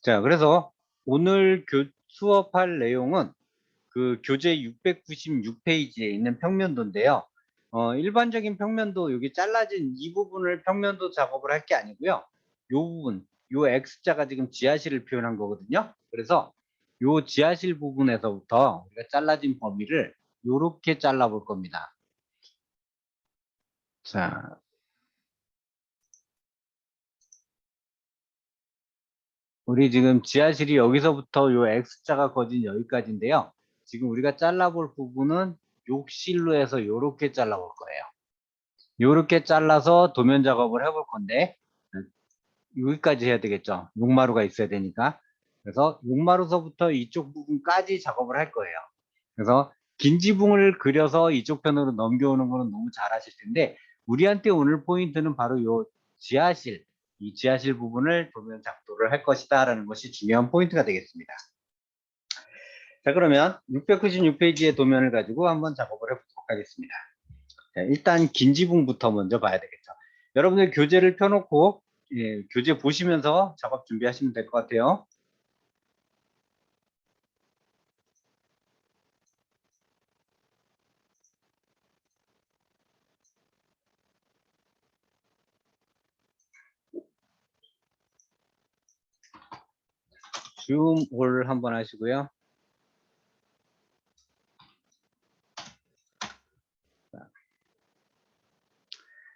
자, 그래서 오늘 수업할 내용은 그 교재 696페이지에 있는 평면도인데요. 일반적인 평면도 여기 잘라진 이 부분을 평면도 작업을 할 게 아니고요. 요 부분, 요 X자가 지금 지하실을 표현한 거거든요. 그래서 요 지하실 부분에서부터 우리가 잘라진 범위를 요렇게 잘라 볼 겁니다. 자, 우리 지금 지하실이 여기서부터 요 X자가 거진 여기까지인데요. 지금 우리가 잘라볼 부분은 욕실로 해서 요렇게 잘라볼 거예요. 요렇게 잘라서 도면 작업을 해볼 건데 여기까지 해야 되겠죠. 욕마루가 있어야 되니까. 그래서 욕마루서부터 이쪽 부분까지 작업을 할 거예요. 그래서 긴 지붕을 그려서 이쪽 편으로 넘겨오는 거는 너무 잘 하실 텐데 우리한테 오늘 포인트는 바로 요 지하실, 이 지하실 부분을 도면 작도를 할 것이다 라는 것이 중요한 포인트가 되겠습니다. 자, 그러면 696페이지의 도면을 가지고 한번 작업을 해보도록 하겠습니다. 자, 일단 긴 지붕부터 먼저 봐야 되겠죠. 여러분들 교재를 펴놓고 교재 보시면서 작업 준비하시면 될 것 같아요. 줌올 한번 하시고요.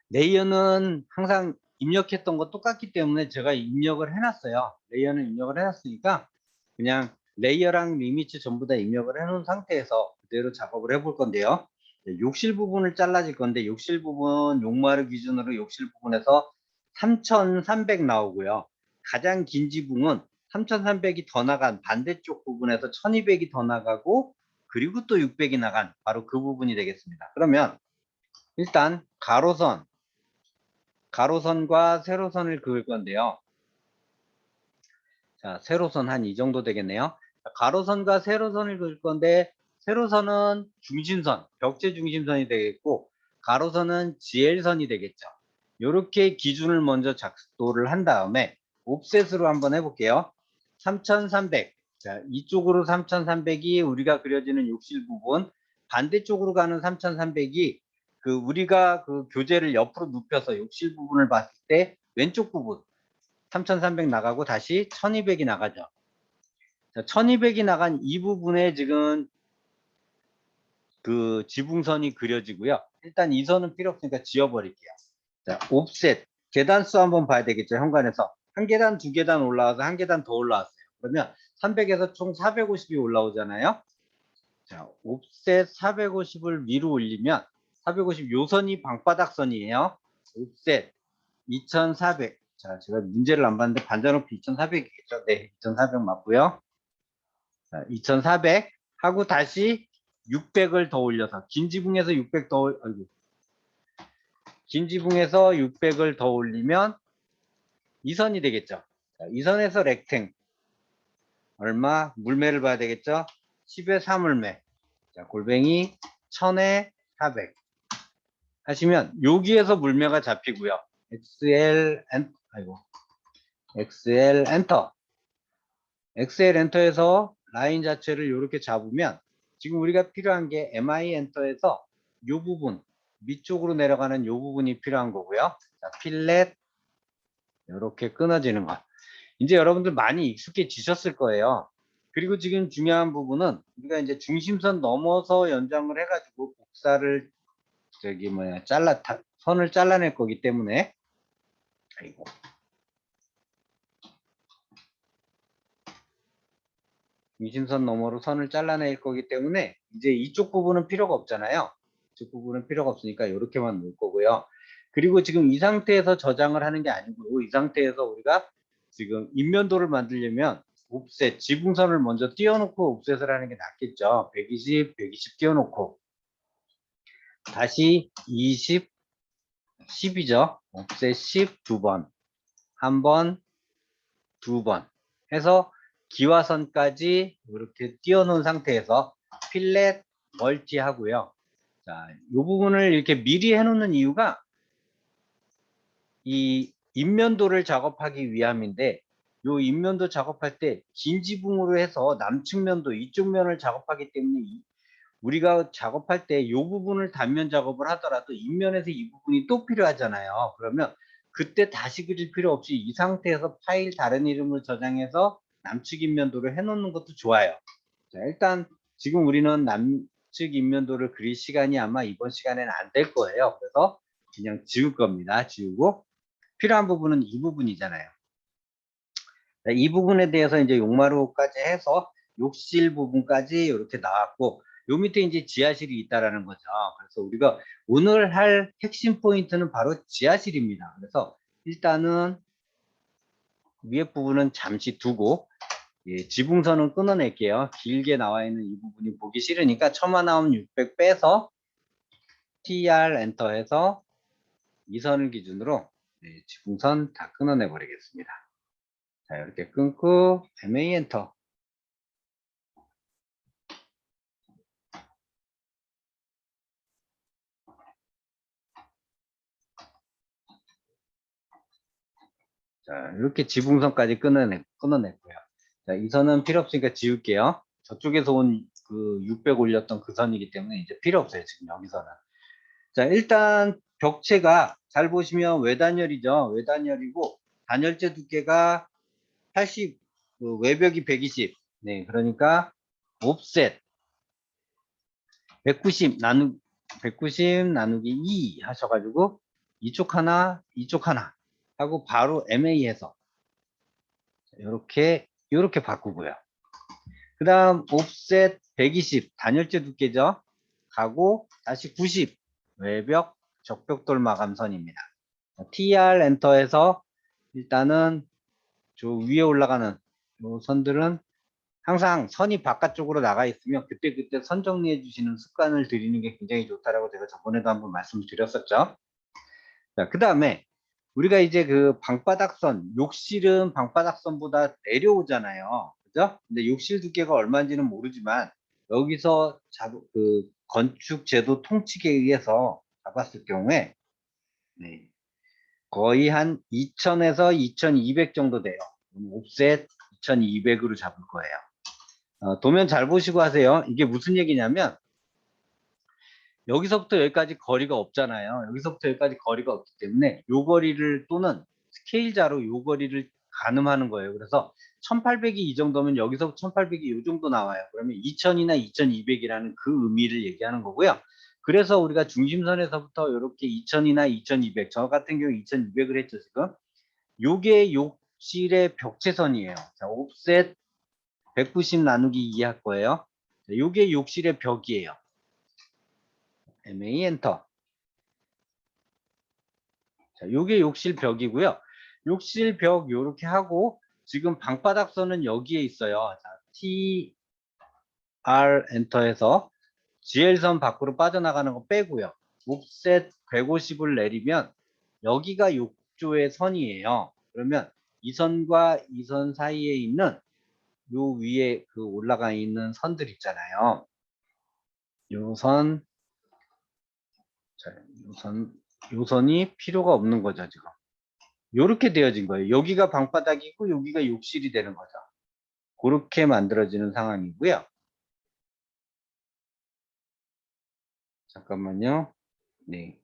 레이어는 항상 입력했던 거 똑같기 때문에 제가 입력을 해놨어요. 레이어는 입력을 해놨으니까 그냥 레이어랑 리미츠 전부 다 입력을 해놓은 상태에서 그대로 작업을 해볼 건데요. 욕실 부분을 잘라질 건데 욕실 부분 욕마루 기준으로 욕실 부분에서 3300 나오고요. 가장 긴 지붕은 3300이 더 나간 반대쪽 부분에서 1200이 더 나가고 그리고 또 600이 나간 바로 그 부분이 되겠습니다. 그러면 일단 가로선과 세로선을 그을 건데요. 자, 세로선 한 이 정도 되겠네요. 가로선과 세로선을 그을 건데 세로선은 중심선, 벽제 중심선이 되겠고 가로선은 GL선이 되겠죠. 이렇게 기준을 먼저 작도를 한 다음에 옵셋으로 한번 해볼게요. 3300. 자, 이쪽으로 3300이 우리가 그려지는 욕실 부분, 반대쪽으로 가는 3300이 그 우리가 그 교재를 옆으로 눕혀서 욕실 부분을 봤을 때 왼쪽 부분 3300 나가고 다시 1200이 나가죠. 자, 1200이 나간 이 부분에 지금 그 지붕선이 그려지고요. 일단 이 선은 필요 없으니까 지워버릴게요. 자, 옵셋. 계단수 한번 봐야 되겠죠. 현관에서. 한 계단, 두 계단 올라와서 한 계단 더 올라왔어요. 그러면 300에서 총 450이 올라오잖아요. 자, 옵셋 450을 위로 올리면 450 요선이 방바닥선이에요. 옵셋 2400. 자, 제가 문제를 안 봤는데 반전높이 2400이겠죠. 네, 2400 맞고요. 자, 2400 하고 다시 600을 더 올려서 긴 지붕에서 600 더 아이고. 긴 지붕에서 600을 더 올리면 이 선이 되겠죠. 자, 이 선에서 렉탱 얼마? 물매를 봐야 되겠죠. 10에 4물매. 자, 골뱅이 1000에 400 하시면 여기에서 물매가 잡히고요. XL 엔터. XL 엔터에서 라인 자체를 이렇게 잡으면 지금 우리가 필요한 게 MI 엔터에서 이 부분 밑쪽으로 내려가는 이 부분이 필요한 거고요. 자, 필렛 이렇게 끊어지는 것. 이제 여러분들 많이 익숙해지셨을 거예요. 그리고 지금 중요한 부분은 우리가 이제 중심선 넘어서 연장을 해가지고 복사를 선을 잘라낼 거기 때문에 아이고. 중심선 너머로 선을 잘라낼 거기 때문에 이제 이쪽 부분은 필요가 없잖아요. 이쪽 부분은 필요가 없으니까 이렇게만 놓을 거고요. 그리고 지금 이 상태에서 저장을 하는 게 아니고 이 상태에서 우리가 지금 인면도를 만들려면 옵셋, 지붕선을 먼저 띄워놓고 옵셋을 하는 게 낫겠죠. 120, 120 띄워놓고 다시 20, 10이죠. 옵셋 10 2번, 한 번, 두 번 해서 기와선까지 이렇게 띄워놓은 상태에서 필렛 멀티 하고요. 자, 이 부분을 이렇게 미리 해놓는 이유가 이 인면도를 작업하기 위함인데 요 인면도 작업할 때 긴 지붕으로 해서 남측 면도 이쪽 면을 작업하기 때문에 우리가 작업할 때 이 부분을 단면 작업을 하더라도 인면에서 이 부분이 또 필요하잖아요. 그러면 그때 다시 그릴 필요 없이 이 상태에서 파일 다른 이름을 저장해서 남측 인면도를 해놓는 것도 좋아요. 자, 일단 지금 우리는 남측 인면도를 그릴 시간이 아마 이번 시간에는 안 될 거예요. 그래서 그냥 지울 겁니다. 지우고 필요한 부분은 이 부분이잖아요. 자, 이 부분에 대해서 이제 용마루까지 해서 욕실 부분까지 이렇게 나왔고 요 밑에 이제 지하실이 있다라는 거죠. 그래서 우리가 오늘 할 핵심 포인트는 바로 지하실입니다. 그래서 일단은 위에 부분은 잠시 두고 예, 지붕선은 끊어낼게요. 길게 나와 있는 이 부분이 보기 싫으니까 처마 나오면 600 빼서 TR 엔터 해서 이 선을 기준으로 예, 지붕선 다 끊어내 버리겠습니다. 자, 이렇게 끊고 MA 엔터. 자, 이렇게 지붕선까지 끊어냈고요. 자, 이 선은 필요 없으니까 지울게요. 저쪽에서 온 그 600 올렸던 그 선이기 때문에 이제 필요 없어요. 지금 여기서는. 자, 일단 벽체가 잘 보시면 외단열이죠. 외단열이고 단열재 두께가 80, 그 외벽이 120. 네, 그러니까 옵셋 190 나누기 2 하셔가지고 이쪽 하나, 이쪽 하나 하고 바로 MA해서 이렇게 바꾸고요. 그 다음 옵셋 120 단열재 두께죠. 가고 다시 90 외벽 적벽돌 마감선입니다. TR 엔터에서 일단은 저 위에 올라가는 요 선들은 항상 선이 바깥쪽으로 나가 있으면 그때그때 선 정리해 주시는 습관을 들이는 게 굉장히 좋다라고 제가 저번에도 한번 말씀드렸었죠. 자, 그 다음에 우리가 이제 그 방바닥선, 욕실은 방바닥선보다 내려오잖아요. 그죠? 근데 욕실 두께가 얼마인지는 모르지만 여기서 그 건축 제도 통칙에 의해서 잡았을 경우에 네, 거의 한 2000에서 2200 정도 돼요. 옵셋 2200으로 잡을 거예요. 도면 잘 보시고 하세요. 이게 무슨 얘기냐면 여기서부터 여기까지 거리가 없잖아요. 여기서부터 여기까지 거리가 없기 때문에 요 거리를 또는 스케일자로 요 거리를 가늠하는 거예요. 그래서 1800이 이 정도면 여기서부터 1800이 이 정도 나와요. 그러면 2000이나 2200이라는 그 의미를 얘기하는 거고요. 그래서 우리가 중심선에서부터 이렇게 2000이나 2200, 저 같은 경우 2200을 했죠, 지금. 요게 욕실의 벽체선이에요. 자, 옵셋 190 나누기 2 할 거예요. 자, 요게 욕실의 벽이에요. MA 엔터. 자, 요게 욕실 벽이고요. 욕실 벽 요렇게 하고 지금 방바닥선은 여기에 있어요. 자, TR 엔터해서 GL선 밖으로 빠져나가는 거 빼고요. 옵셋 150을 내리면 여기가 욕조의 선이에요. 그러면 이 선과 이 선 사이에 있는 요 위에 그 올라가 있는 선들 있잖아요. 요 선, 자, 요 선이 필요가 없는 거죠, 지금. 요렇게 되어진 거예요. 여기가 방바닥이고 여기가 욕실이 되는 거죠. 그렇게 만들어지는 상황이고요. 잠깐만요. 네.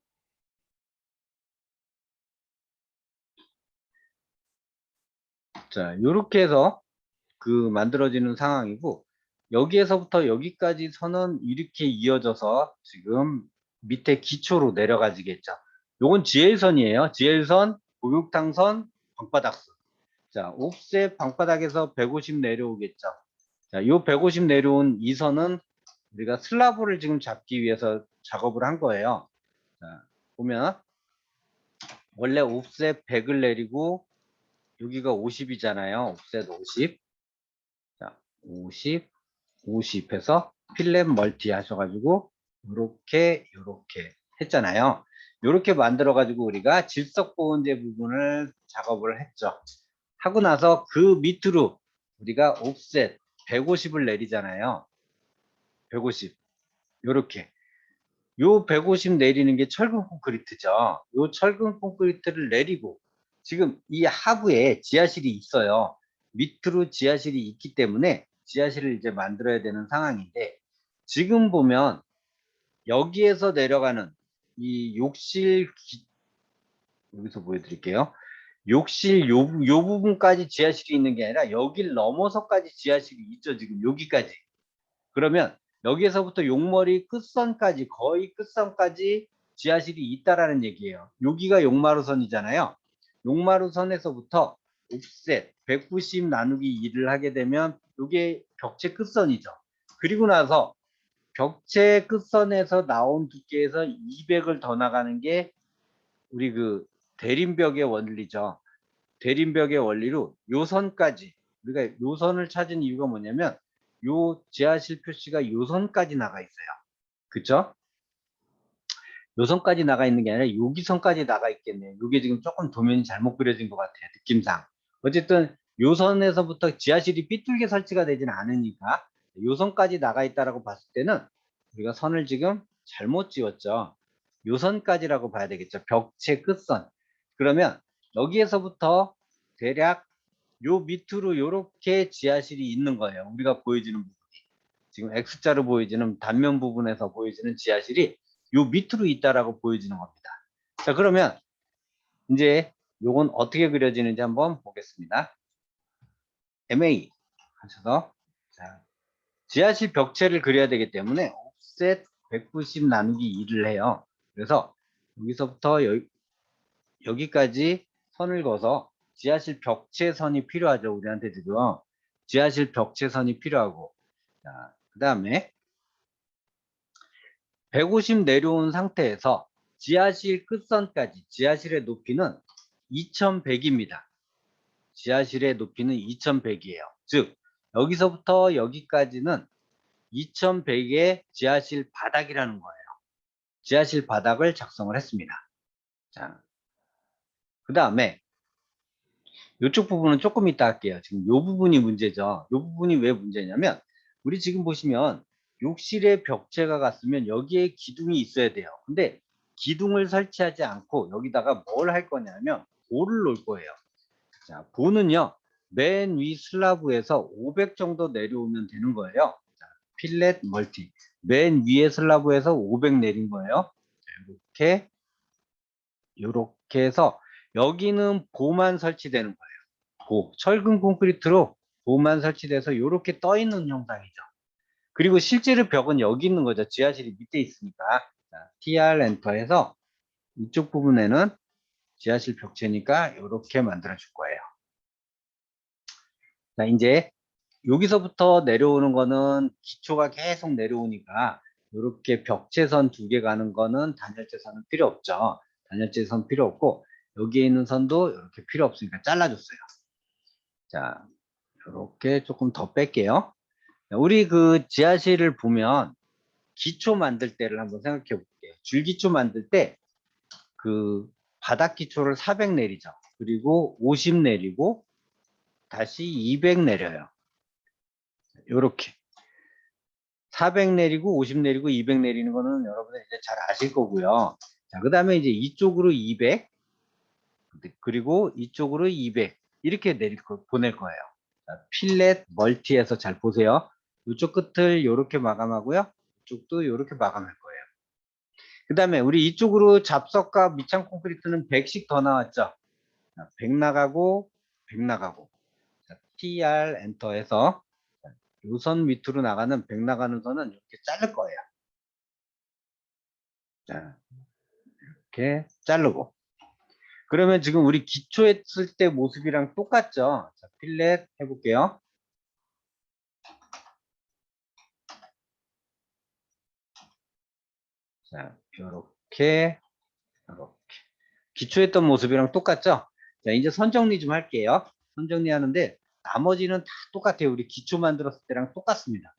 자, 요렇게 해서 그 만들어지는 상황이고 여기에서부터 여기까지 선은 이렇게 이어져서 지금 밑에 기초로 내려가지겠죠. 요건 GL선이에요. GL선, 목욕탕선, 방바닥선. 자, 옵셋 방바닥에서 150 내려오겠죠. 자, 요 150 내려온 이 선은 우리가 슬라브를 지금 잡기 위해서 작업을 한 거예요. 자, 보면 원래 옵셋 100을 내리고 여기가 50이잖아요. 옵셋 50. 자, 50, 50 해서 필렛 멀티 하셔가지고 요렇게 했잖아요. 요렇게 만들어 가지고 우리가 질석보온재 부분을 작업을 했죠. 하고 나서 그 밑으로 우리가 옵셋 150을 내리잖아요. 150 요렇게 요 150 내리는 게 철근 콘크리트죠. 요 철근 콘크리트를 내리고 지금 이 하부에 지하실이 있어요. 밑으로 지하실이 있기 때문에 지하실을 이제 만들어야 되는 상황인데, 지금 보면 여기에서 내려가는 이 욕실 여기서 보여드릴게요. 욕실 요 부분까지 지하실이 있는 게 아니라 여길 넘어서까지 지하실이 있죠. 지금 여기까지. 그러면 여기에서부터 욕머리 끝선까지, 거의 끝선까지 지하실이 있다라는 얘기예요. 여기가 욕마루선이잖아요. 욕마루선에서부터 옵셋 190 나누기 2를 하게 되면 이게 벽체 끝선이죠. 그리고 나서 벽체 끝선에서 나온 두께에서 200을 더 나가는 게 우리 그 대림벽의 원리죠. 대림벽의 원리로 요 선까지, 우리가 요 선을 찾은 이유가 뭐냐면 요 지하실 표시가 요 선까지 나가 있어요. 그쵸? 요 선까지 나가 있는 게 아니라 여기 선까지 나가 있겠네요. 이게 지금 조금 도면이 잘못 그려진 것 같아요. 느낌상. 어쨌든 요 선에서부터 지하실이 삐뚤게 설치가 되지는 않으니까 요 선까지 나가 있다라고 봤을 때는 우리가 선을 지금 잘못 지웠죠. 요 선까지라고 봐야 되겠죠. 벽체 끝선. 그러면 여기에서부터 대략 요 밑으로 요렇게 지하실이 있는 거예요. 우리가 보여지는 부분이. 지금 X자로 보여지는 단면 부분에서 보여지는 지하실이 요 밑으로 있다라고 보여지는 겁니다. 자, 그러면 이제 요건 어떻게 그려지는지 한번 보겠습니다. MA 하셔서, 자, 지하실 벽체를 그려야 되기 때문에 옵셋 190 나누기 2를 해요. 그래서 여기서부터 여기까지 선을 그어서 지하실 벽체선이 필요하죠. 우리한테 지금 지하실 벽체선이 필요하고, 그 다음에 150 내려온 상태에서 지하실 끝선까지, 지하실의 높이는 2100입니다. 지하실의 높이는 2100이에요. 즉 여기서부터 여기까지는 2100의 지하실 바닥이라는 거예요. 지하실 바닥을 작성을 했습니다. 자, 그 다음에 이쪽 부분은 조금 이따 할게요. 지금 이 부분이 문제죠. 이 부분이 왜 문제냐면, 우리 지금 보시면 욕실에 벽체가 갔으면 여기에 기둥이 있어야 돼요. 근데 기둥을 설치하지 않고 여기다가 뭘 할 거냐면 볼을 놓을 거예요. 자, 볼은요, 맨 위 슬라브에서 500 정도 내려오면 되는 거예요. 자, 필렛 멀티. 맨 위에 슬라브에서 500 내린 거예요. 자, 이렇게 해서 여기는 보만 설치되는 거예요. 철근 콘크리트로 보만 설치돼서 이렇게 떠 있는 형상이죠. 그리고 실제로 벽은 여기 있는 거죠. 지하실이 밑에 있으니까. 자, TR 엔터해서 이쪽 부분에는 지하실 벽체니까 이렇게 만들어 줄 거예요. 자, 이제 여기서부터 내려오는 거는 기초가 계속 내려오니까 이렇게 벽체선 2개 가는 거는 단열재선은 필요 없죠. 단열재선 필요 없고 여기에 있는 선도 이렇게 필요 없으니까 잘라줬어요. 자, 이렇게 조금 더 뺄게요. 우리 그 지하실을 보면 기초 만들 때를 한번 생각해 볼게요. 줄기초 만들 때 그 바닥 기초를 400 내리죠. 그리고 50 내리고 다시 200 내려요. 요렇게 400 내리고 50 내리고 200 내리는 거는 여러분들 이제 잘 아실 거고요. 자, 그 다음에 이제 이쪽으로 200 그리고 이쪽으로 200 이렇게 보낼 거예요. 자, 필렛 멀티에서 잘 보세요. 이쪽 끝을 이렇게 마감하고요. 이쪽도 이렇게 마감할 거예요. 그 다음에 우리 이쪽으로 잡석과 밑창 콘크리트는 100씩 더 나왔죠. 100 나가고 100 나가고, 자, TR 엔터해서 요 선 밑으로 나가는 100 나가는 선은 이렇게 자를 거예요. 자, 이렇게 자르고. 그러면 지금 우리 기초했을 때 모습이랑 똑같죠? 자, 필렛 해볼게요. 자, 요렇게, 요렇게. 기초했던 모습이랑 똑같죠? 자, 이제 선 정리 좀 할게요. 선 정리하는데, 나머지는 다 똑같아요. 우리 기초 만들었을 때랑 똑같습니다.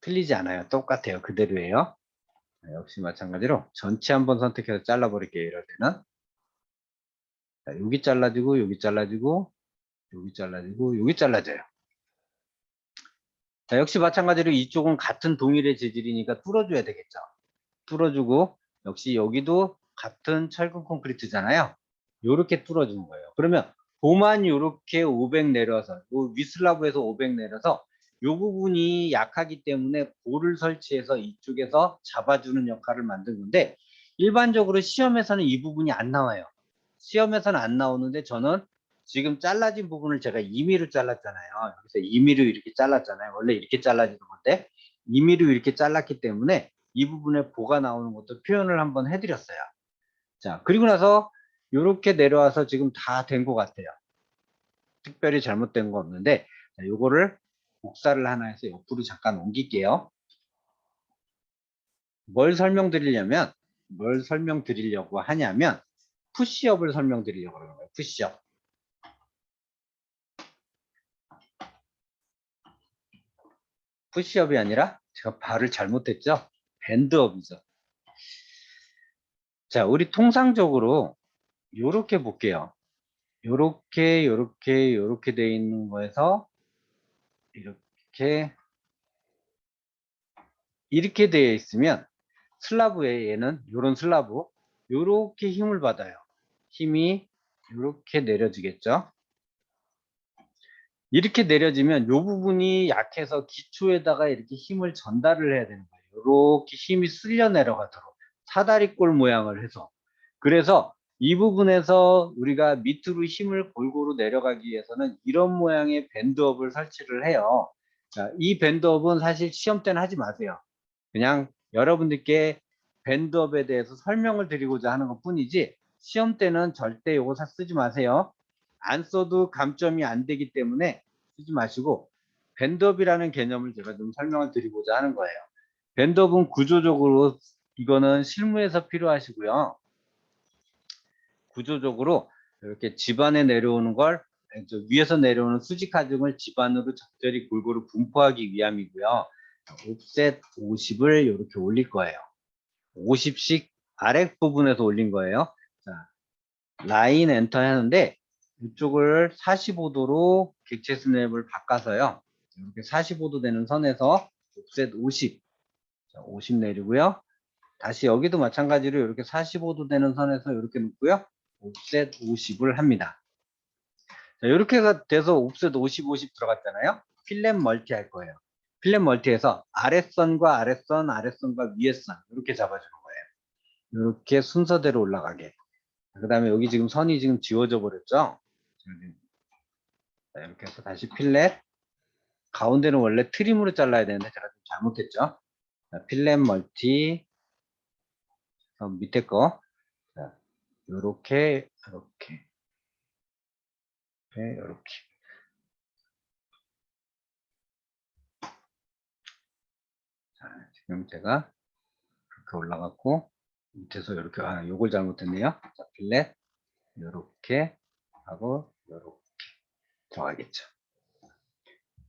틀리지 않아요. 똑같아요. 그대로예요. 자, 역시 마찬가지로 전체 한번 선택해서 잘라버릴게요. 이럴 때는. 자, 여기 잘라지고, 여기 잘라지고, 여기 잘라지고, 여기 잘라져요. 자, 역시 마찬가지로 이쪽은 같은 동일의 재질이니까 뚫어줘야 되겠죠. 뚫어주고, 역시 여기도 같은 철근 콘크리트잖아요. 요렇게 뚫어주는 거예요. 그러면 도만 요렇게 500 내려서 요 위슬라브에서 500 내려서 요 부분이 약하기 때문에 볼을 설치해서 이쪽에서 잡아주는 역할을 만든 건데 일반적으로 시험에서는 이 부분이 안 나와요. 시험에서는 안 나오는데 저는 지금 잘라진 부분을 제가 2mm로 잘랐잖아요. 그래서 2mm로 이렇게 잘랐잖아요. 원래 이렇게 잘라지는 건데 2mm로 이렇게 잘랐기 때문에 이 부분에 보가 나오는 것도 표현을 한번 해드렸어요. 자, 그리고 나서 이렇게 내려와서 지금 다 된 것 같아요. 특별히 잘못된 거 없는데 자, 요거를 복사를 하나 해서 옆으로 잠깐 옮길게요. 뭘 설명드리려고 하냐면 푸시업을 설명드리려고 하는 거예요. 푸시업. 푸시업이 아니라 제가 발을 잘못했죠. 밴드업이죠. 자, 우리 통상적으로 요렇게 볼게요. 요렇게 돼 있는 거에서 이렇게 되어 있으면 슬라브에 얘는 요런 슬라브 요렇게 힘을 받아요. 힘이 요렇게 내려지겠죠. 이렇게 내려지면 요 부분이 약해서 기초에다가 이렇게 힘을 전달을 해야 되는 거예요. 요렇게 힘이 쓸려 내려가도록 사다리꼴 모양을 해서 그래서 이 부분에서 우리가 밑으로 힘을 골고루 내려가기 위해서는 이런 모양의 밴드업을 설치를 해요. 자, 이 밴드업은 사실 시험 때는 하지 마세요. 그냥 여러분들께 밴드업에 대해서 설명을 드리고자 하는 것 뿐이지 시험 때는 절대 이거 쓰지 마세요. 안 써도 감점이 안 되기 때문에 쓰지 마시고 밴드업이라는 개념을 제가 좀 설명을 드리고자 하는 거예요. 밴드업은 구조적으로 이거는 실무에서 필요하시고요. 구조적으로 이렇게 집안에 내려오는 걸 위에서 내려오는 수직 하중을 집안으로 적절히 골고루 분포하기 위함이고요. 옵셋 50을 이렇게 올릴 거예요. 50씩 아랫부분에서 올린 거예요. 자, 라인 엔터 하는데 이쪽을 45도로 객체 스냅을 바꿔서요. 이렇게 45도 되는 선에서 옵셋 50. 자, 50 내리고요. 다시 여기도 마찬가지로 이렇게 45도 되는 선에서 이렇게 놓고요. 옵셋 50을 합니다. 자, 이렇게 돼서 옵셋 50, 50 들어갔잖아요. 필렛 멀티 할 거예요. 필렛 멀티에서 아랫선과 아랫선, 아랫선과 위에선 이렇게 잡아주는 거예요. 이렇게 순서대로 올라가게. 그 다음에 여기 지금 선이 지금 지워져 버렸죠. 자, 이렇게 해서 다시 필렛. 가운데는 원래 트림으로 잘라야 되는데 제가 좀 잘못했죠. 자, 필렛 멀티. 밑에 거. 자, 요렇게, 요렇게. 자, 지금 제가 이렇게 올라갔고, 밑에서 이렇게, 요걸 잘못했네요. 자, 필렛, 요렇게 하고, 요렇게 들어가겠죠.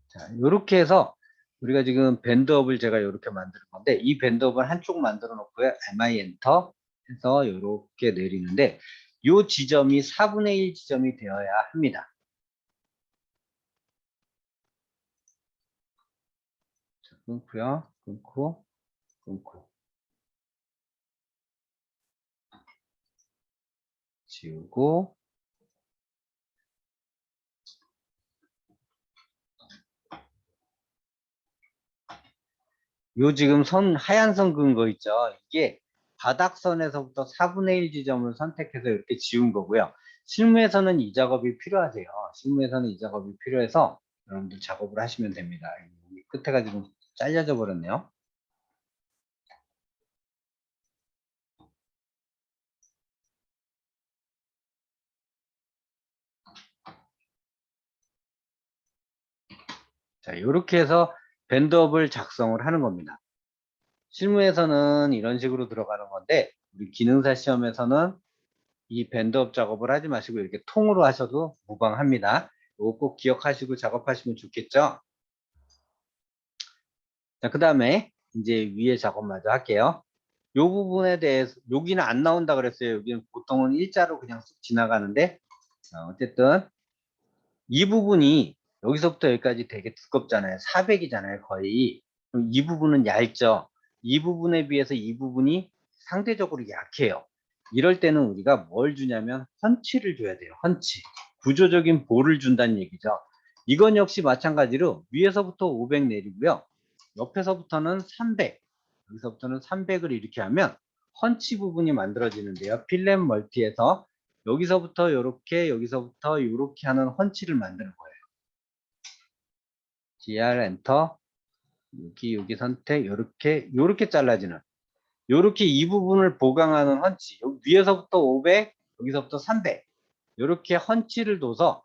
자, 요렇게 해서 우리가 지금 밴드업을 제가 이렇게 만드는 건데, 이 밴드업을 한쪽 만들어 놓고요. MI 엔터 해서 요렇게 내리는데, 요 지점이 4분의 1 지점이 되어야 합니다. 자, 끊고요. 끊고. 지우고. 요 지금 하얀 선 그은 거 있죠? 이게 바닥선에서부터 4분의 1 지점을 선택해서 이렇게 지운 거고요. 실무에서는 이 작업이 필요하세요. 실무에서는 이 작업이 필요해서 여러분들 작업을 하시면 됩니다. 여기 끝에가 지금 잘려져 버렸네요. 자, 이렇게 해서 밴드업을 작성을 하는 겁니다. 실무에서는 이런 식으로 들어가는 건데 우리 기능사 시험에서는 이 밴드업 작업을 하지 마시고 이렇게 통으로 하셔도 무방합니다. 이거 꼭 기억하시고 작업하시면 좋겠죠? 자, 그 다음에 이제 위에 작업 마저 할게요. 요 부분에 대해서 여기는 안 나온다 그랬어요. 여기는 보통은 일자로 그냥 쑥 지나가는데 어쨌든 이 부분이 여기서부터 여기까지 되게 두껍잖아요. 400이잖아요. 거의. 그럼 이 부분은 얇죠. 이 부분에 비해서 이 부분이 상대적으로 약해요. 이럴 때는 우리가 뭘 주냐면 헌치를 줘야 돼요. 헌치. 구조적인 볼을 준다는 얘기죠. 이건 역시 마찬가지로 위에서부터 500 내리고요. 옆에서부터는 300, 여기서부터는 300을 이렇게 하면 펀치 부분이 만들어지는데요. 필렛 멀티에서 여기서부터 이렇게, 여기서부터 이렇게 하는 펀치를 만드는 거예요. GR 엔터, 여기 선택, 요렇게 잘라지는, 요렇게 이 부분을 보강하는 펀치, 여기 위에서부터 500, 여기서부터 300, 요렇게 펀치를 둬서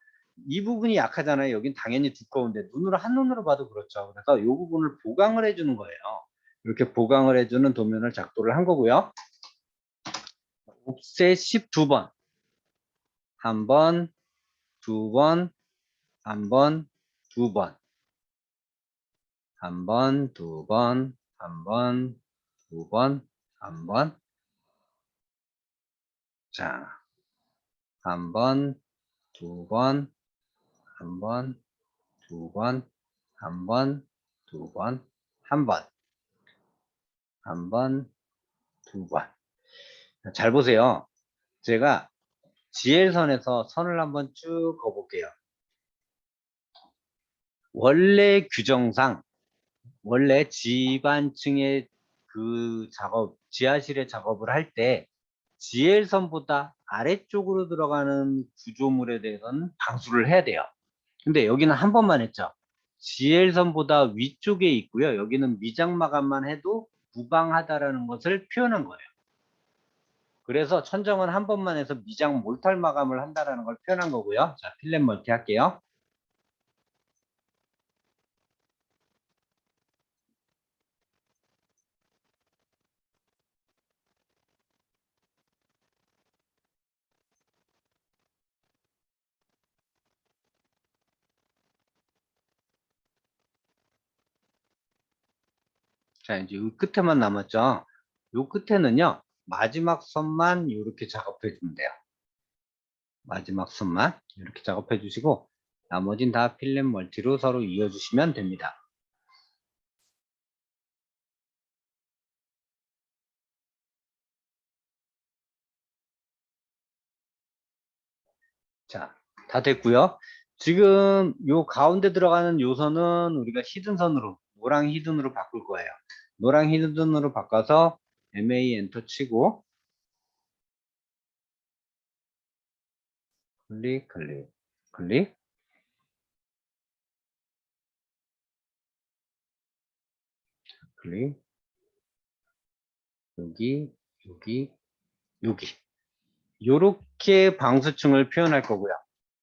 이 부분이 약하잖아요. 여긴 당연히 두꺼운데 눈으로 한눈으로 봐도 그렇죠. 그래서 이 부분을 보강을 해주는 거예요. 이렇게 보강을 해주는 도면을 작도를 한 거고요. 옵셋 12번, 한 번, 두 번, 한 번, 두 번, 한 번, 두 번, 한 번, 두 번, 한 번. 자, 한 번, 두 번, 한 번, 두 번, 한 번, 두 번, 한 번, 한 번, 두 번. 잘 보세요. 제가 GL선에서 선을 한번 쭉 그어볼게요. 원래 규정상, 원래 지반층의 그 작업, 지하실의 작업을 할 때 GL선보다 아래쪽으로 들어가는 구조물에 대해서는 방수를 해야 돼요. 근데 여기는 한 번만 했죠. GL선보다 위쪽에 있고요. 여기는 미장 마감만 해도 무방하다라는 것을 표현한 거예요. 그래서 천정은 한 번만 해서 미장 몰탈 마감을 한다라는 걸 표현한 거고요. 자, 필렛 멀티 할게요. 자, 이제 이 끝에만 남았죠. 이 끝에는요, 마지막 선만 이렇게 작업해 주면 돼요. 마지막 선만 이렇게 작업해 주시고, 나머진 다 필렛 멀티로 서로 이어주시면 됩니다. 자, 다 됐고요. 지금 요 가운데 들어가는 요선은 우리가 히든선으로, 노랑 히든으로 바꿀 거예요. 노랑 히든으로 바꿔서 MA 엔터 치고, 클릭, 클릭, 클릭. 클릭. 여기, 여기, 여기. 요렇게 방수층을 표현할 거고요.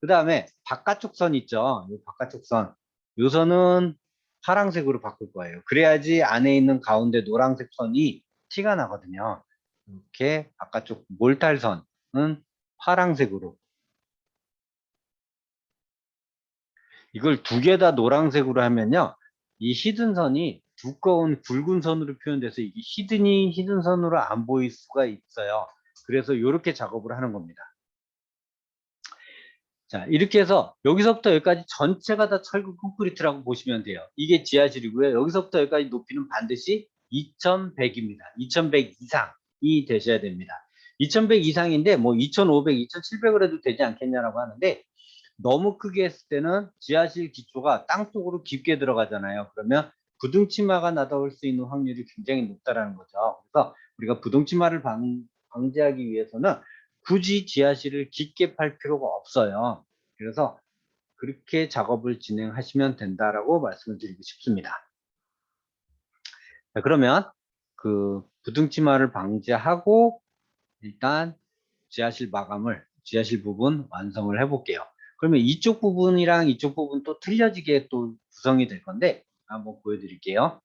그 다음에 바깥쪽 선 있죠. 이 바깥쪽 선. 요 선은 파란색으로 바꿀 거예요. 그래야지 안에 있는 가운데 노란색 선이 티가 나거든요. 이렇게 바깥쪽 몰탈선은 파란색으로. 이걸 두 개 다 노란색으로 하면요. 이 히든 선이 두꺼운 굵은 선으로 표현돼서 이게 히든 선으로 안 보일 수가 있어요. 그래서 이렇게 작업을 하는 겁니다. 자, 이렇게 해서 여기서부터 여기까지 전체가 다 철근 콘크리트라고 보시면 돼요. 이게 지하실이고요. 여기서부터 여기까지 높이는 반드시 2100입니다. 2100 이상이 되셔야 됩니다. 2100 이상인데 뭐 2500, 2700을 해도 되지 않겠냐라고 하는데 너무 크게 했을 때는 지하실 기초가 땅속으로 깊게 들어가잖아요. 그러면 부등치마가 나올 수 있는 확률이 굉장히 높다라는 거죠. 그래서 우리가 부등치마를 방지하기 위해서는 굳이 지하실을 깊게 팔 필요가 없어요. 그래서 그렇게 작업을 진행하시면 된다라고 말씀을 드리고 싶습니다. 자, 그러면 그 부등치마를 방지하고 일단 지하실 부분 완성을 해볼게요. 그러면 이쪽 부분이랑 이쪽 부분 또 틀려지게 또 구성이 될 건데 한번 보여드릴게요.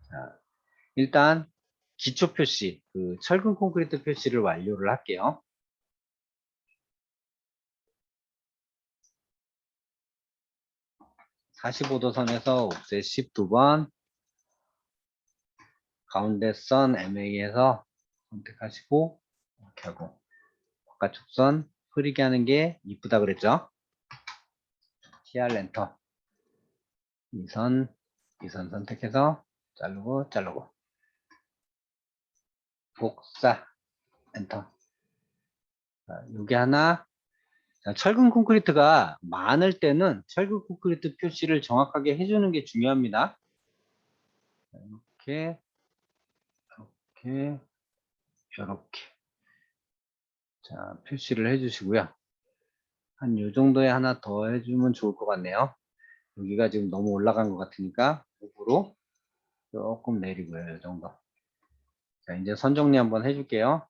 자, 일단 기초 표시, 그 철근 콘크리트 표시를 완료를 할게요. 45도 선에서 옵셋 12번, 가운데 선 MA에서 선택하시고 이렇게 하고 바깥쪽 선 흐리게 하는 게 이쁘다 그랬죠? TR 엔터. 이선 선택해서 자르고 자르고 복사 엔터. 자, 요게 하나, 자, 철근 콘크리트가 많을 때는 철근 콘크리트 표시를 정확하게 해주는 게 중요합니다. 이렇게, 이렇게, 이렇게. 자, 표시를 해주시고요. 한 요 정도에 하나 더 해주면 좋을 것 같네요. 여기가 지금 너무 올라간 것 같으니까 목으로 조금 내리고요. 이 정도. 자, 이제 선 정리 한번 해줄게요.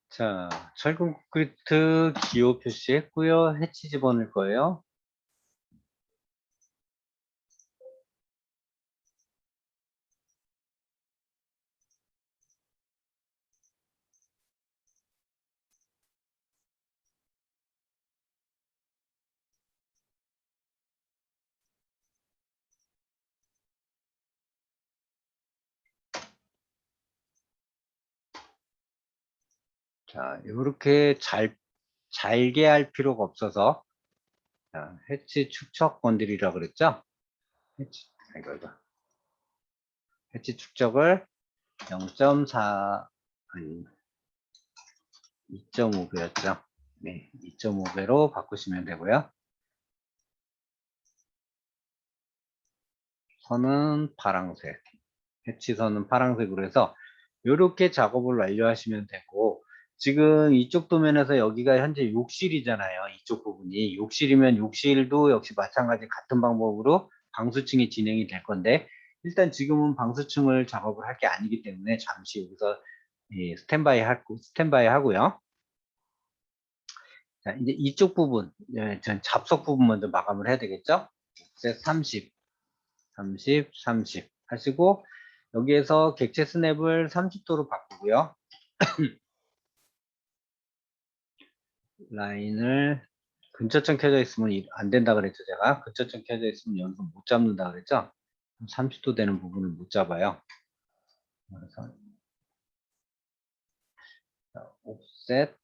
자, 철근 콘크리트 기호 표시했고요. 해치 집어넣을 거예요. 자, 이렇게 잘게 할 필요가 없어서, 자, 해치 축척 건드리라 그랬죠? 해치, 이거. 해치 축척을 0.4, 아니, 2.5배였죠. 네, 2.5배로 바꾸시면 되고요. 선은 파랑색, 해치선은 파랑색으로 해서 이렇게 작업을 완료하시면 되고, 지금 이쪽 도면에서 여기가 현재 욕실이잖아요. 이쪽 부분이 욕실이면 욕실도 역시 마찬가지 같은 방법으로 방수층이 진행이 될 건데, 일단 지금은 방수층을 작업을 할 게 아니기 때문에 잠시 여기서 스탠바이 하고요. 자, 이제 이쪽 부분, 전 잡석 부분 먼저 마감을 해야 되겠죠? 셋 30, 30, 30 하시고, 여기에서 객체 스냅을 30도로 바꾸고요. 라인을 근처점 켜져 있으면 안 된다 그랬죠. 제가 근처점 켜져 있으면 여기서 못 잡는다 그랬죠. 30도 되는 부분을 못 잡아요. 그래서 옵셋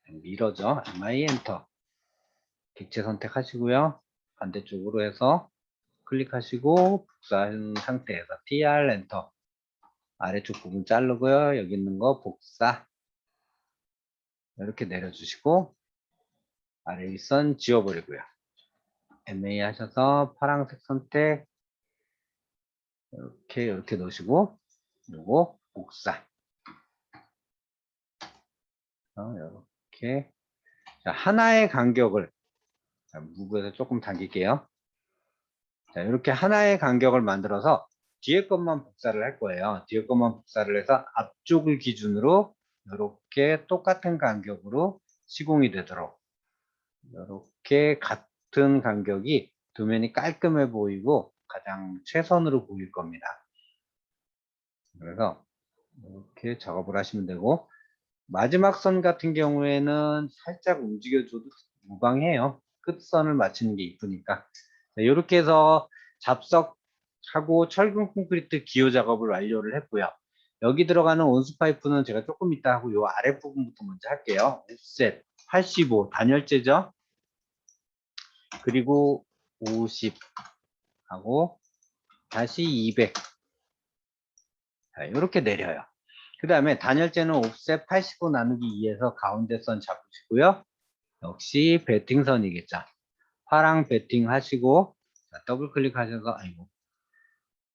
미러죠. MI 엔터 객체 선택하시고요. 반대쪽으로 해서 클릭하시고 복사한 상태에서 TR 엔터 아래쪽 부분 자르고요. 여기 있는 거 복사 이렇게 내려주시고 아래 윗선 지워버리고요. MA 하셔서 파란색 선택 이렇게 넣으시고 요거 복사 이렇게 자, 하나의 간격을 자, 무브에서 조금 당길게요. 자, 이렇게 하나의 간격을 만들어서 뒤에 것만 복사를 할 거예요. 뒤에 것만 복사를 해서 앞쪽을 기준으로 이렇게 똑같은 간격으로 시공이 되도록 이렇게 같은 간격이 도면이 깔끔해 보이고 가장 최선으로 보일 겁니다. 그래서 이렇게 작업을 하시면 되고 마지막 선 같은 경우에는 살짝 움직여줘도 무방해요. 끝선을 맞추는 게 이쁘니까. 이렇게 해서 잡석하고 철근 콘크리트 기호 작업을 완료를 했고요. 여기 들어가는 온수 파이프는 제가 조금 이따 하고 요 아랫부분부터 먼저 할게요. 옵셋 85 단열재죠. 그리고 50 하고 다시 200 자, 이렇게 내려요. 그 다음에 단열재는 옵셋 85 나누기 2에서 가운데 선 잡으시고요. 역시 베팅선이겠죠. 파랑 베팅 하시고 자, 더블 클릭하셔서 아이고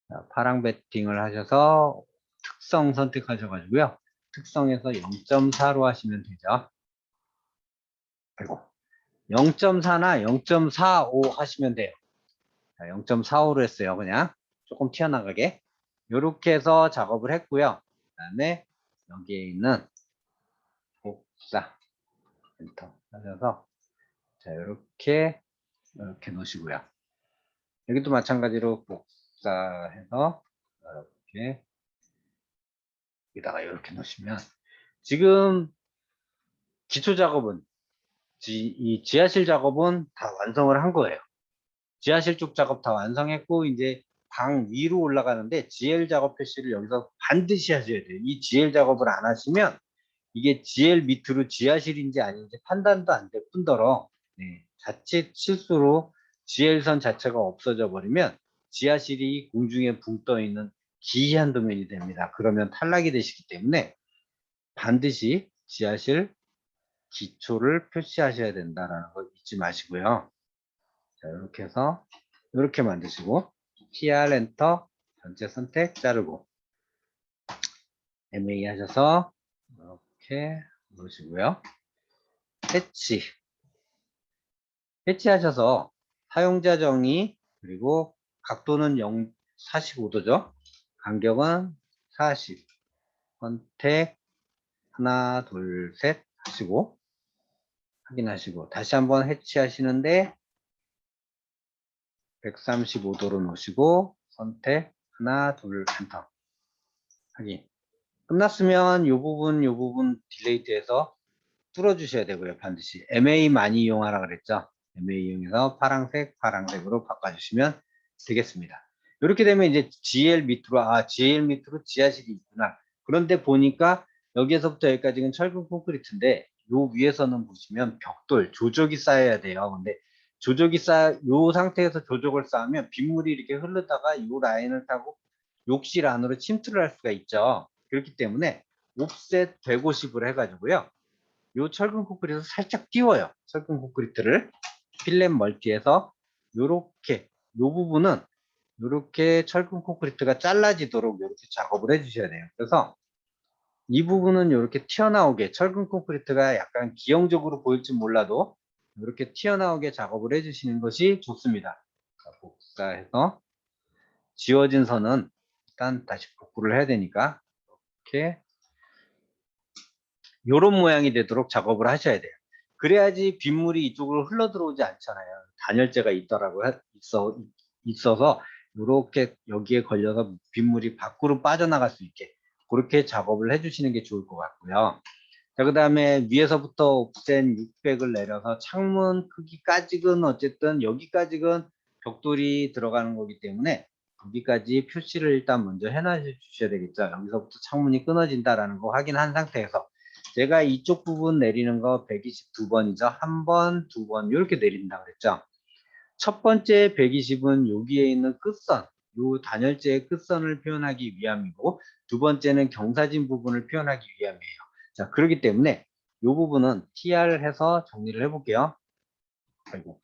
자, 파랑 베팅을 하셔서 특성 선택하셔가지고요. 특성에서 0.4로 하시면 되죠. 아이고 0.4나 0.45 하시면 돼요. 0.45로 했어요. 그냥 조금 튀어나가게. 이렇게 해서 작업을 했고요. 그 다음에 여기에 있는 복사 엔터 하셔서 자 이렇게 놓으시고요. 여기도 마찬가지로 복사해서 이렇게 여기다가 이렇게 놓으시면 지금 기초 작업은 이 지하실 작업은 다 완성을 한 거예요. 지하실 쪽 작업 다 완성했고 이제 방 위로 올라가는데 GL 작업 표시를 여기서 반드시 하셔야 돼요. 이 GL 작업을 안 하시면 이게 GL 밑으로 지하실인지 아닌지 판단도 안 될 뿐더러 자칫 실수로 GL선 자체가 없어져 버리면 지하실이 공중에 붕 떠 있는 기이한 도면이 됩니다. 그러면 탈락이 되시기 때문에 반드시 지하실 기초를 표시하셔야 된다라는 거 잊지 마시고요. 자, 이렇게 해서 이렇게 만드시고 TR 엔터 전체 선택 자르고 MA 하셔서 이렇게 놓으시고요. 해치 하셔서 사용자 정의 그리고 각도는 45도죠. 간격은 40 선택 하나 둘 셋 하시고 확인하시고 다시 한번 해치 하시는데 135도로 놓으시고 선택 하나 둘 엔터 확인. 끝났으면 이 부분 딜레이트해서 뚫어 주셔야 되고요. 반드시 MA 많이 이용하라 그랬죠. MA 이용해서 파랑색으로 바꿔주시면 되겠습니다. 이렇게 되면 이제 GL 밑으로 GL 밑으로 지하실이 있구나. 그런데 보니까 여기에서부터 여기까지는 철근 콘크리트인데 요 위에서는 보시면 벽돌 조적이 쌓여야 돼요. 근데 요 상태에서 조적을 쌓으면 빗물이 이렇게 흐르다가 요 라인을 타고 욕실 안으로 침투를 할 수가 있죠. 그렇기 때문에 옵셋 150을 해가지고요. 요 철근 콘크리트를 살짝 띄워요. 철근 콘크리트를 필렛 멀티에서 요렇게 요 부분은 요렇게 철근 콘크리트가 잘라지도록 이렇게 작업을 해주셔야 돼요. 그래서 이 부분은 이렇게 튀어나오게 철근 콘크리트가 약간 기형적으로 보일지 몰라도 이렇게 튀어나오게 작업을 해주시는 것이 좋습니다. 자, 복사해서 지워진 선은 일단 다시 복구를 해야 되니까 이렇게 요런 모양이 되도록 작업을 하셔야 돼요. 그래야지 빗물이 이쪽으로 흘러 들어오지 않잖아요. 단열재가 있어서 이렇게 여기에 걸려서 빗물이 밖으로 빠져나갈 수 있게 그렇게 작업을 해주시는 게 좋을 것 같고요. 자, 그 다음에 위에서부터 옵센 600을 내려서 창문 크기까지는 어쨌든 여기까지는 벽돌이 들어가는 거기 때문에 여기까지 표시를 일단 먼저 해놔 주셔야 되겠죠. 여기서부터 창문이 끊어진다라는 거 확인한 상태에서 제가 이쪽 부분 내리는 거 122번이죠. 한 번, 두 번 이렇게 내린다고 그랬죠. 첫 번째 120은 여기에 있는 끝선, 요 단열재의 끝선을 표현하기 위함이고 두 번째는 경사진 부분을 표현하기 위함이에요. 자, 그렇기 때문에 이 부분은 TR 해서 정리를 해볼게요. 아이고.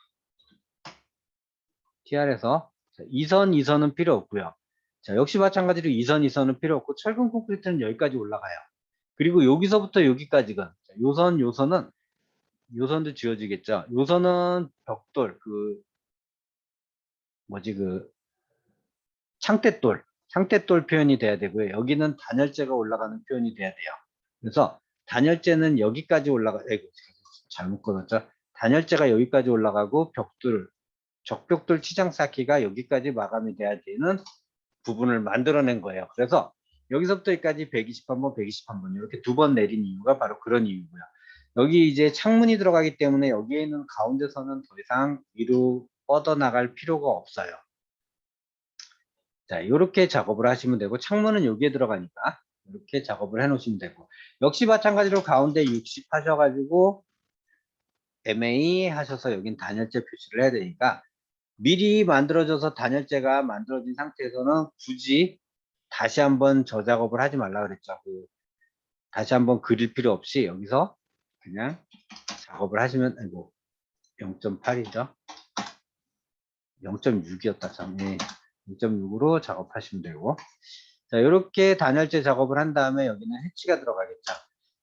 TR 해서 2선은 필요 없고요. 자, 역시 마찬가지로 2선은 필요 없고 철근 콘크리트는 여기까지 올라가요. 그리고 여기서부터 여기까지가 요선도 지워지겠죠. 요선은 벽돌 창대돌 표현이 돼야 되고요. 여기는 단열재가 올라가는 표현이 돼야 돼요. 그래서 단열재는 여기까지 잘못 끊었죠. 단열재가 여기까지 올라가고 적벽돌 치장 쌓기가 여기까지 마감이 돼야 되는 부분을 만들어낸 거예요. 그래서 여기서부터 여기까지 121번, 121번 이렇게 두 번 내린 이유가 바로 그런 이유고요. 여기 이제 창문이 들어가기 때문에 여기에 있는 가운데선은 더 이상 위로 뻗어나갈 필요가 없어요. 자, 이렇게 작업을 하시면 되고 창문은 여기에 들어가니까 이렇게 작업을 해 놓으시면 되고 역시 마찬가지로 가운데 60 하셔가지고 MA 하셔서 여긴 단열재 표시를 해야 되니까 미리 만들어져서 단열재가 만들어진 상태에서는 굳이 다시 한번 저 작업을 하지 말라 그랬죠. 다시 한번 그릴 필요 없이 여기서 그냥 작업을 하시면 0.8이죠. 0.6이었다 참. 0.6으로 작업하시면 되고 자 이렇게 단열재 작업을 한 다음에 여기는 해치가 들어가겠죠.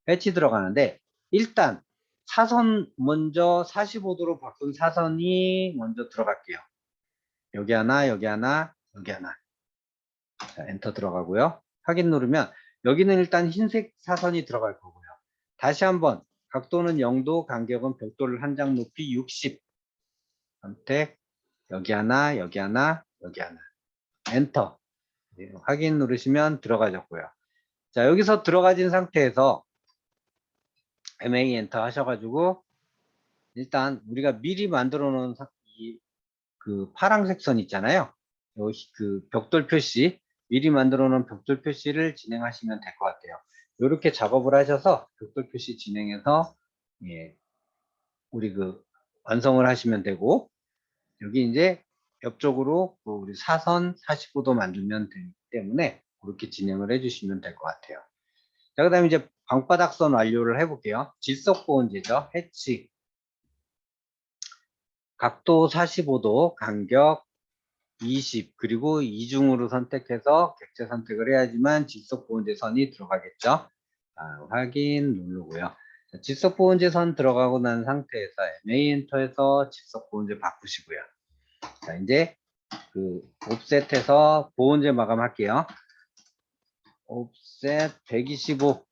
해치 들어가는데 일단 사선 먼저 45도로 바꾼 사선이 먼저 들어갈게요. 여기 하나, 여기 하나, 여기 하나. 자, 엔터 들어가고요. 확인 누르면 여기는 일단 흰색 사선이 들어갈 거고요. 다시 한번 각도는 0도, 간격은 벽돌 한 장 높이 60. 선택. 여기 하나, 여기 하나, 여기 하나. 엔터. 네, 확인 누르시면 들어가졌고요. 자, 여기서 들어가진 상태에서 MA 엔터 하셔가지고 일단 우리가 미리 만들어 놓은 그 파란색 선 있잖아요. 그 벽돌 표시, 미리 만들어 놓은 벽돌 표시를 진행하시면 될 것 같아요. 이렇게 작업을 하셔서 벽돌 표시 진행해서 예, 우리 그 완성을 하시면 되고, 여기 이제 옆쪽으로 그 우리 사선 45도 만들면 되기 때문에 그렇게 진행을 해주시면 될 것 같아요. 자, 그 다음에 이제 방바닥선 완료를 해볼게요. 질석보온제죠. 해치. 각도 45도, 간격 20, 그리고 이중으로 선택해서 객체 선택을 해야지만 질석보온제 선이 들어가겠죠. 확인 누르고요. 질석보온제 선 들어가고 난 상태에서 MA 엔터에서 질석보온제 바꾸시고요. 자, 이제 그 옵셋해서 보온제 마감할게요. 옵셋 125.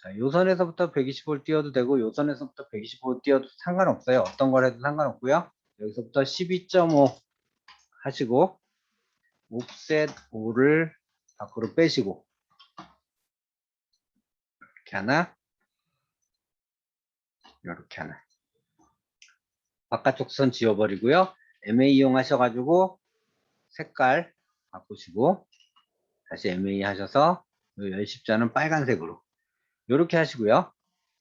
자, 요 선에서부터 125를 띄워도 되고, 요 선에서부터 125 띄워도 상관없어요. 어떤 걸 해도 상관없고요. 여기서부터 12.5 하시고, 옵셋 5를 밖으로 빼시고, 이렇게 하나, 이렇게 하나. 바깥쪽 선 지워버리고요. MA 이용하셔가지고, 색깔 바꾸시고, 다시 MA 하셔서, 요 열십자는 빨간색으로. 이렇게 하시고요.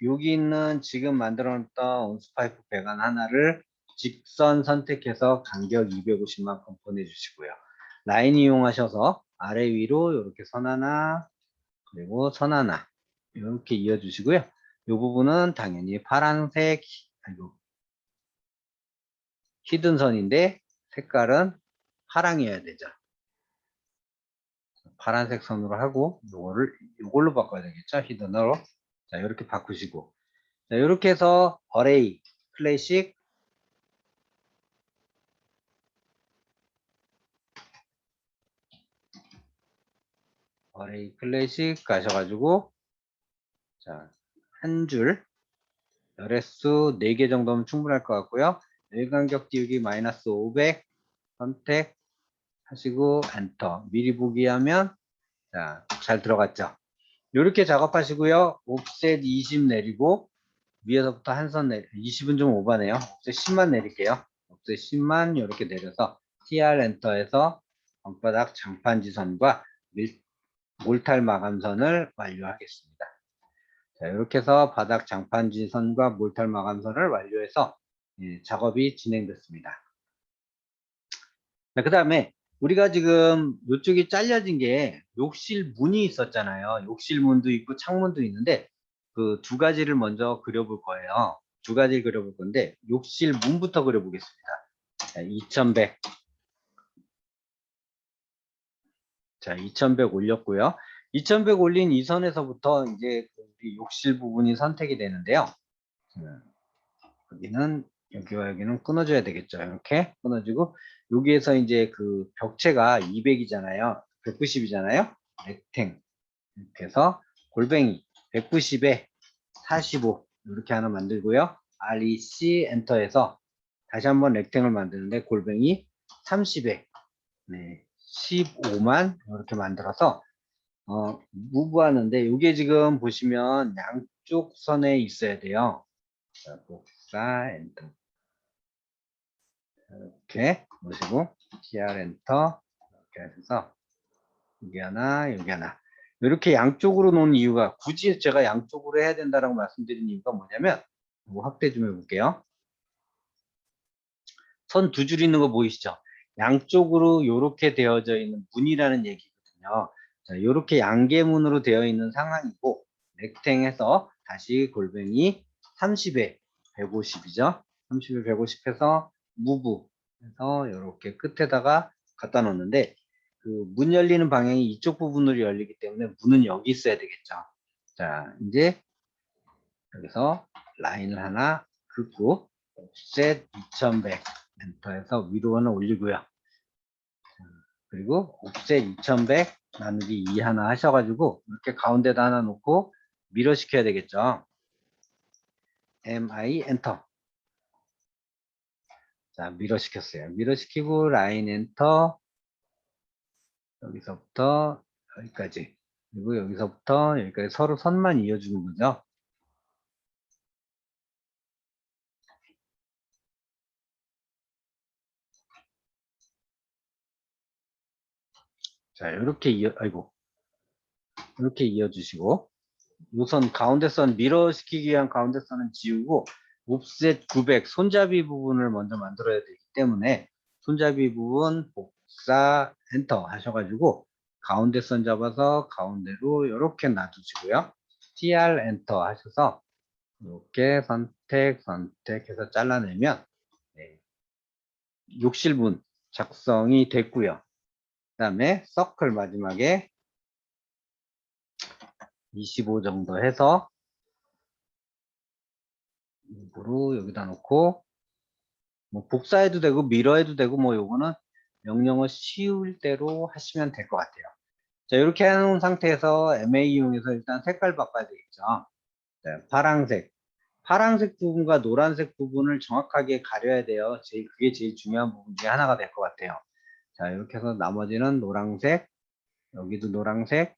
여기 있는 지금 만들어 놨던 온스파이프 배관 하나를 직선 선택해서 간격 250만큼 보내주시고요. 라인 이용하셔서 아래 위로 이렇게 선 하나, 그리고 선 하나 이렇게 이어주시고요. 이 부분은 당연히 파란색, 히든 선인데 색깔은 파랑이어야 되죠. 파란색 선으로 하고 요걸로 바꿔야 되겠죠. 히든으로. 자, 이렇게 바꾸시고, 자, 이렇게 해서 어레이 클래식 가셔가지고, 자, 한 줄 열애수 4개 정도면 충분할 것 같고요. 일간격 띄우기 마이너스 500 선택 하시고 엔터. 미리 보기 하면 자, 잘 들어갔죠. 이렇게 작업하시고요. 옵셋 20 내리고 위에서부터 한 선 내리, 20은 좀 오바네요. 옵셋 10만 내릴게요. 옵셋 10만 이렇게 내려서 TR 엔터에서 방바닥 장판지선과 몰탈 마감선을 완료하겠습니다. 자, 이렇게 해서 바닥 장판지선과 몰탈 마감선을 완료해서 작업이 진행됐습니다. 그 다음에 우리가 지금 이쪽이 잘려진 게 욕실 문이 있었잖아요. 욕실 문도 있고 창문도 있는데 그 두 가지를 먼저 그려볼 거예요. 두 가지를 그려볼 건데 욕실 문부터 그려보겠습니다. 자, 2100. 자, 2100 올렸고요. 2100 올린 이 선에서부터 이제 우리 욕실 부분이 선택이 되는데요. 여기는 여기와 여기는 끊어줘야 되겠죠. 이렇게 끊어지고 여기에서 이제 그 벽체가 200이잖아요. 190이잖아요. 렉탱 이렇게 해서 골뱅이 190에 45 이렇게 하나 만들고요. REC 엔터에서 다시 한번 렉탱을 만드는데 골뱅이 30에 15만 이렇게 만들어서 무브하는데 이게 지금 보시면 양쪽 선에 있어야 돼요. 자, 복사 엔터 이렇게 보시고 TR 엔터 이렇게 해서 여기 하나 여기 하나 이렇게 양쪽으로 놓은 이유가 굳이 제가 양쪽으로 해야 된다라고 말씀드린 이유가 뭐냐면 이거 확대 좀 해볼게요. 선 두 줄 있는 거 보이시죠? 양쪽으로 이렇게 되어져 있는 문이라는 얘기거든요. 자, 이렇게 양계문으로 되어 있는 상황이고 렉탱해서 다시 골뱅이 30에 150이죠. 30에 150 해서 무브 해서 이렇게 끝에다가 갖다 놓는데 그 문 열리는 방향이 이쪽 부분으로 열리기 때문에 문은 여기 있어야 되겠죠. 자, 이제 여기서 라인을 하나 긋고 옵셋 2100 엔터해서 위로 하나 올리고요. 그리고 옵셋 2100 나누기 2 하나 하셔가지고 이렇게 가운데다 하나 놓고 미러 시켜야 되겠죠. MI 엔터. 자, 미러 시켰어요. 미러 시키고 라인 엔터. 여기서부터 여기까지. 그리고 여기서부터 여기까지 서로 선만 이어주는 거죠. 자, 이렇게 이렇게 이어주시고, 우선 가운데 선 미러 시키기 위한 가운데 선은 지우고, 옵셋 900 손잡이 부분을 먼저 만들어야 되기 때문에, 손잡이 부분 복사 엔터 하셔가지고, 가운데 선 잡아서 가운데로 이렇게 놔두시고요. TR 엔터 하셔서, 이렇게 선택해서 잘라내면, 네, 욕실문 작성이 됐고요. 그 다음에 서클 마지막에 25 정도 해서 일부러 여기다 놓고 뭐 복사해도 되고 미러해도 되고 뭐 요거는 명령어 쉬울 대로 하시면 될 것 같아요. 자, 이렇게 해놓은 상태에서 MA 이용해서 일단 색깔 바꿔야 되겠죠. 자, 파란색 부분과 노란색 부분을 정확하게 가려야 돼요. 그게 제일 중요한 부분 중에 하나가 될 것 같아요. 자, 이렇게 해서 나머지는 노란색, 여기도 노란색,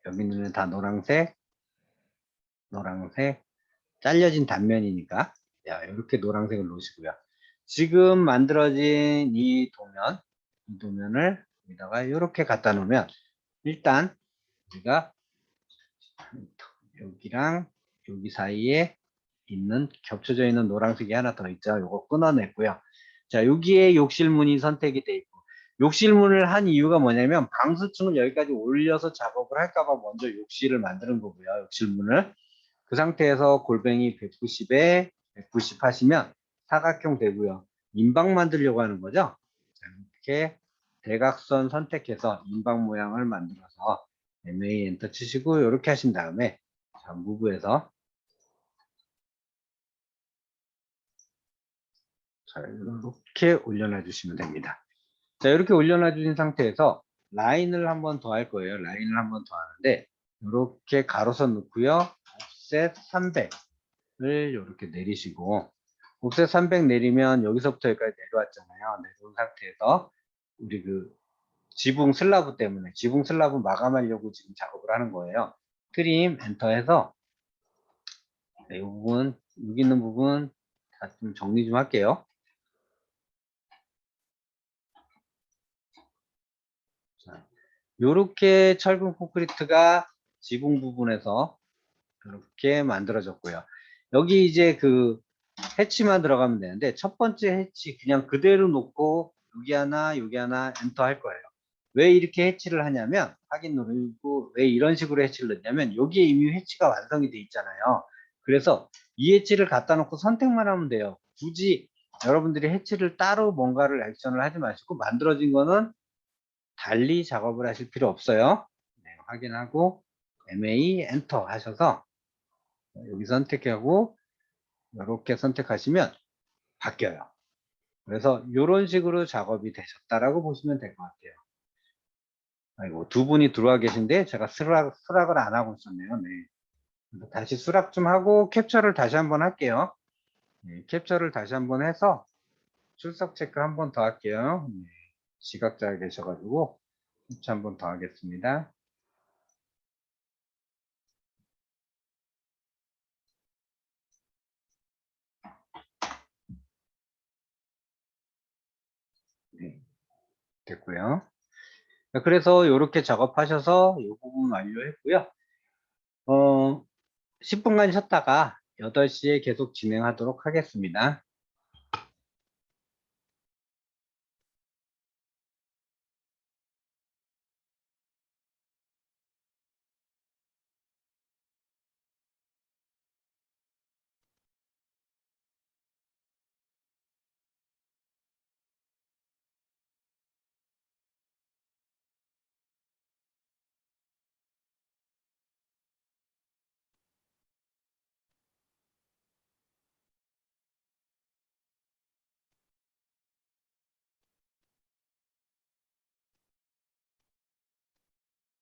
여기는 다 노란색, 잘려진 단면이니까. 자, 이렇게 노란색을 놓으시고요. 지금 만들어진 이 도면을 여기다가 이렇게 갖다 놓으면 일단 우리가 여기랑 여기 사이에 있는 겹쳐져 있는 노란색이 하나 더 있죠. 이거 끊어냈고요. 자, 여기에 욕실문이 선택이 돼 있고, 욕실문을 한 이유가 뭐냐면 방수층을 여기까지 올려서 작업을 할까봐 먼저 욕실을 만드는 거고요. 욕실문을 그 상태에서 골뱅이 190에 190 하시면 사각형 되고요. 인방 만들려고 하는 거죠. 자, 이렇게 대각선 선택해서 인방 모양을 만들어서 MA 엔터 치시고 이렇게 하신 다음에 자, 무브에서 자, 이렇게 올려놔 주시면 됩니다. 자, 이렇게 올려놔 주신 상태에서 라인을 한 번 더 할 거예요. 라인을 한 번 더 하는데 이렇게 가로선 넣고요. 옵셋 300을 이렇게 내리시고, 옵셋 300 내리면 여기서부터 여기까지 내려왔잖아요. 내려온 상태에서 우리 그 지붕 슬라브 때문에 지붕 슬라브 마감하려고 지금 작업을 하는 거예요. 트림 엔터 해서 네, 이 부분 여기 있는 부분 다 좀 정리 좀 할게요. 이렇게 철근 콘크리트가 지붕 부분에서 이렇게 만들어졌고요. 여기 이제 그 해치만 들어가면 되는데 첫 번째 해치 그냥 그대로 놓고 여기 하나 엔터 할 거예요. 왜 이렇게 해치를 하냐면 확인 누르고 왜 이런 식으로 해치를 넣냐면 여기에 이미 해치가 완성이 돼 있잖아요. 그래서 이 해치를 갖다 놓고 선택만 하면 돼요. 굳이 여러분들이 해치를 따로 뭔가를 액션을 하지 마시고 만들어진 거는 달리 작업을 하실 필요 없어요. 네, 확인하고 MA 엔터 하셔서 여기 선택하고 이렇게 선택하시면 바뀌어요. 그래서 이런 식으로 작업이 되셨다라고 보시면 될 것 같아요. 아이고, 두 분이 들어와 계신데 제가 수락을 안 하고 있었네요. 네. 다시 수락 좀 하고 캡처를 다시 한번 할게요. 네, 캡처를 다시 한번 해서 출석 체크 한번 더 할게요. 네, 지각자가 계셔가지고 캡처 한번 더 하겠습니다. 네, 됐고요. 그래서 이렇게 작업하셔서 이 부분 완료했고요. 10분간 쉬었다가 8시에 계속 진행하도록 하겠습니다.